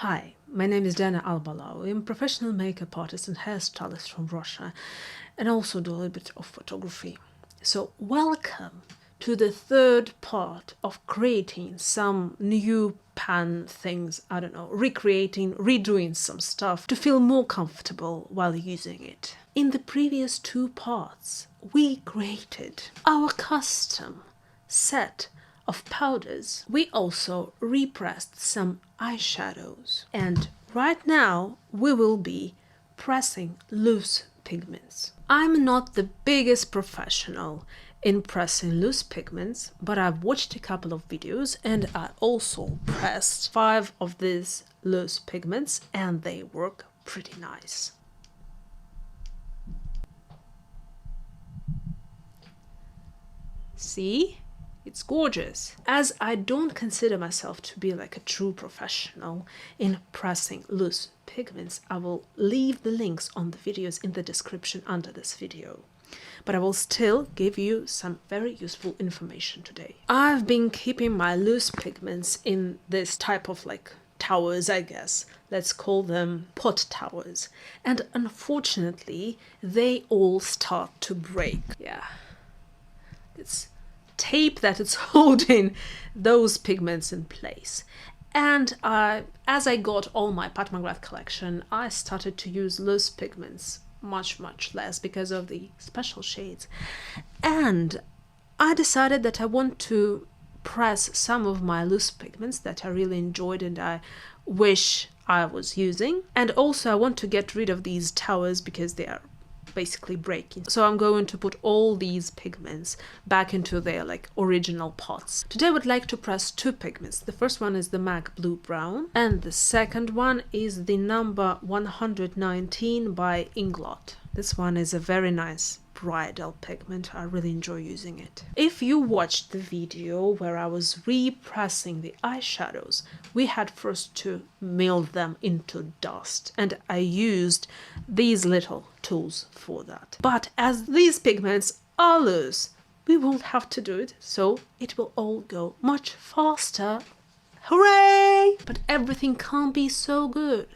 Hi, my name is Dana Albalau. I'm a professional makeup artist and hairstylist from Russia, and I also do a little bit of photography. So welcome to the third part of creating some new pan things, I don't know, recreating, redoing some stuff to feel more comfortable while using it. In the previous two parts, we created our custom set of powders. We also repressed some eyeshadows, and right now we will be pressing loose pigments. I'm not the biggest professional in pressing loose pigments, but I've watched a couple of videos and I also pressed 5 of these loose pigments and they work pretty nice. See? It's gorgeous. As I don't consider myself to be like a true professional in pressing loose pigments, I will leave the links on the videos in the description under this video. But I will still give you some very useful information today. I've been keeping my loose pigments in this type of like towers, I guess. Let's call them pot towers. And unfortunately, they all start to break. Yeah. It's tape that it's holding those pigments in place. And as I got all my Pat McGrath collection, I started to use loose pigments much less because of the special shades. And I decided that I want to press some of my loose pigments that I really enjoyed and I wish I was using. And also I want to get rid of these towers because they are basically breaking. So I'm going to put all these pigments back into their like original pots. Today I would like to press 2 pigments. The first one is the MAC Blue Brown and the second one is the number 119 by Inglot. This one is a very nice bridal pigment. I really enjoy using it. If you watched the video where I was repressing the eyeshadows, we had first to mill them into dust and I used these little tools for that. But as these pigments are loose, we won't have to do it, so it will all go much faster. Hooray! But everything can't be so good,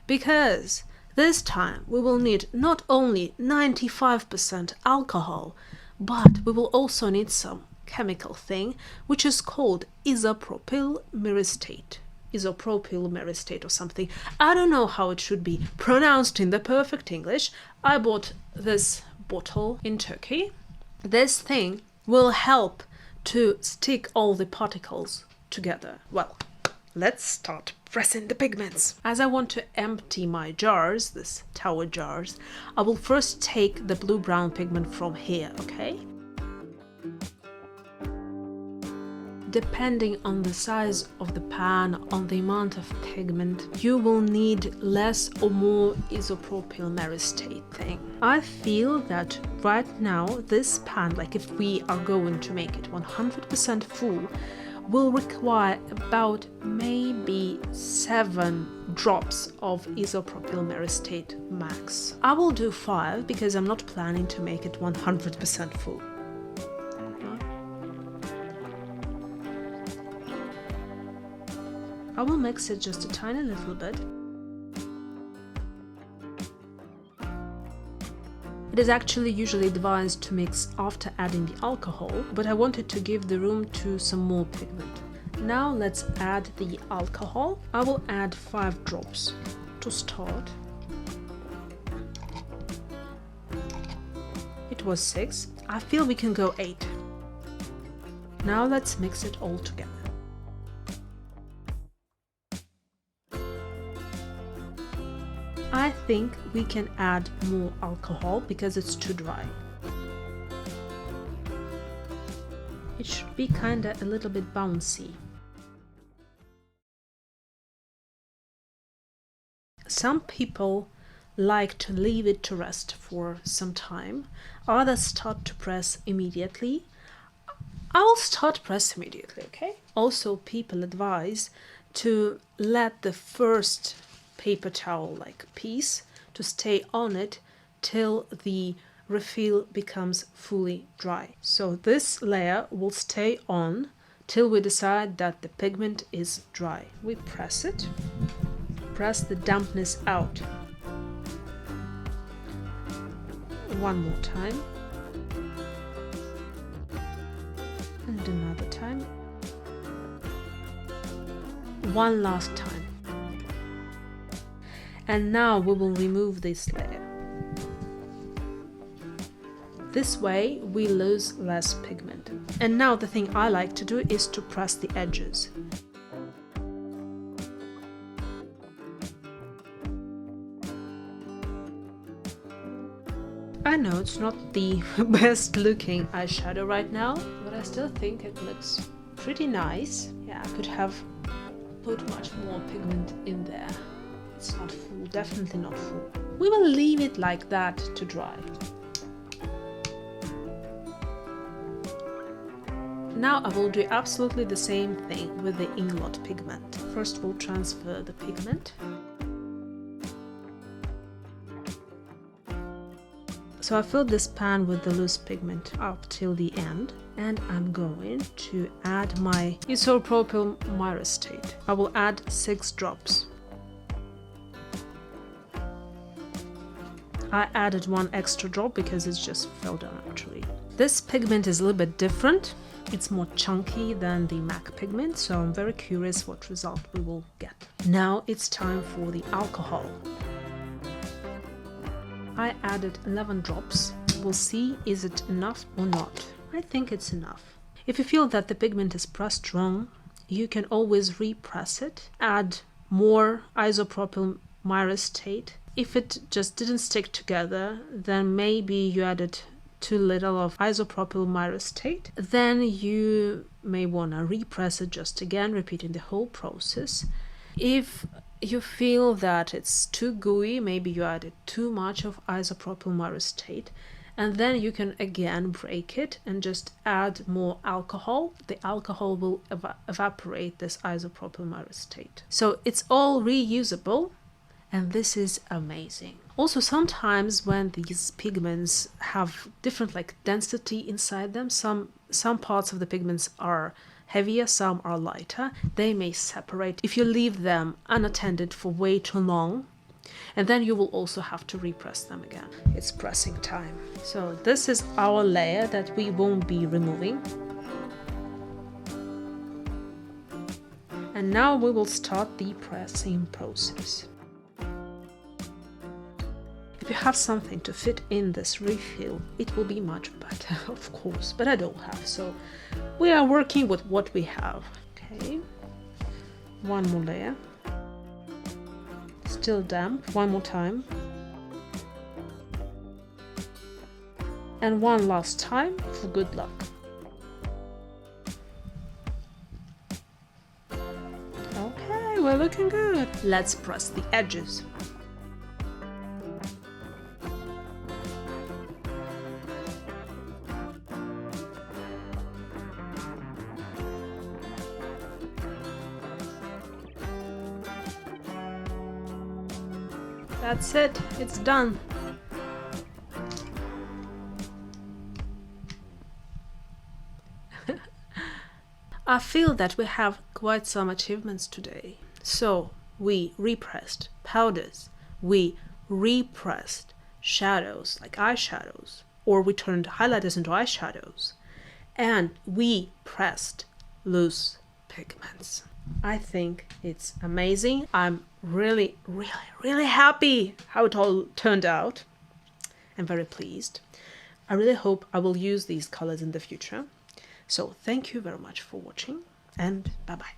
because this time we will need not only 95% alcohol, but we will also need some chemical thing, which is called isopropyl myristate. Isopropyl myristate or something. I don't know how it should be pronounced in the perfect English. I bought this bottle in Turkey. This thing will help to stick all the particles together. Well, let's start pressing the pigments. As I want to empty my jars, this tower jars, I will first take the blue-brown pigment from here, okay? Depending on the size of the pan, on the amount of pigment, you will need less or more isopropyl myristate thing. I feel that right now this pan, like if we are going to make it 100% full, will require about maybe 7 drops of isopropyl myristate max. I will do 5 because I'm not planning to make it 100% full. I will mix it just a tiny little bit. It is actually usually advised to mix after adding the alcohol, but I wanted to give the room to some more pigment. Now let's add the alcohol. I will add 5 drops to start. It was 6. I feel we can go 8. Now let's mix it all together. I think we can add more alcohol because it's too dry. It should be kinda a little bit bouncy. Some people like to leave it to rest for some time. Others start to press immediately. I'll start press immediately, okay? Also, people advise to let the first paper towel like piece to stay on it till the refill becomes fully dry. So this layer will stay on till we decide that the pigment is dry. We press it press the dampness out. One more time. And another time. One last time. And now we will remove this layer. This way we lose less pigment. And now the thing I like to do is to press the edges. I know it's not the best looking eyeshadow right now, but I still think it looks pretty nice. Yeah, I could have put much more pigment in there. It's not full, definitely not full. We will leave it like that to dry. Now I will do absolutely the same thing with the Inglot pigment. First we'll transfer the pigment. So I filled this pan with the loose pigment up till the end, and I'm going to add my isopropyl myristate. I will add 6 drops. I added 1 extra drop because it just fell down actually. This pigment is a little bit different. It's more chunky than the MAC pigment, so I'm very curious what result we will get. Now it's time for the alcohol. I added 11 drops. We'll see is it enough or not. I think it's enough. If you feel that the pigment is pressed wrong, you can always repress it, add more isopropyl myristate. If it just didn't stick together, then maybe you added too little of isopropyl myristate. Then you may want to repress it just again, repeating the whole process. If you feel that it's too gooey, maybe you added too much of isopropyl myristate, and then you can again break it and just add more alcohol. The alcohol will evaporate this isopropyl myristate. So it's all reusable, and this is amazing. Also, sometimes when these pigments have different density inside them, some parts of the pigments are heavier, some are lighter, they may separate if you leave them unattended for way too long, and then you will also have to repress them again. It's pressing time. So this is our layer that we won't be removing. And now we will start the pressing process. If you have something to fit in this refill, it will be much better, of course, but I don't have, so we are working with what we have. Okay, one more layer, still damp, one more time, and one last time for good luck. Okay, we're looking good. Let's press the edges. That's it, it's done. I feel that we have quite some achievements today. So we repressed powders, we repressed shadows like eyeshadows, or we turned highlighters into eyeshadows, and we pressed loose pigments. I think it's amazing. I'm really happy how it all turned out. I'm very pleased. I really hope I will use these colors in the future. So thank you very much for watching, and bye bye.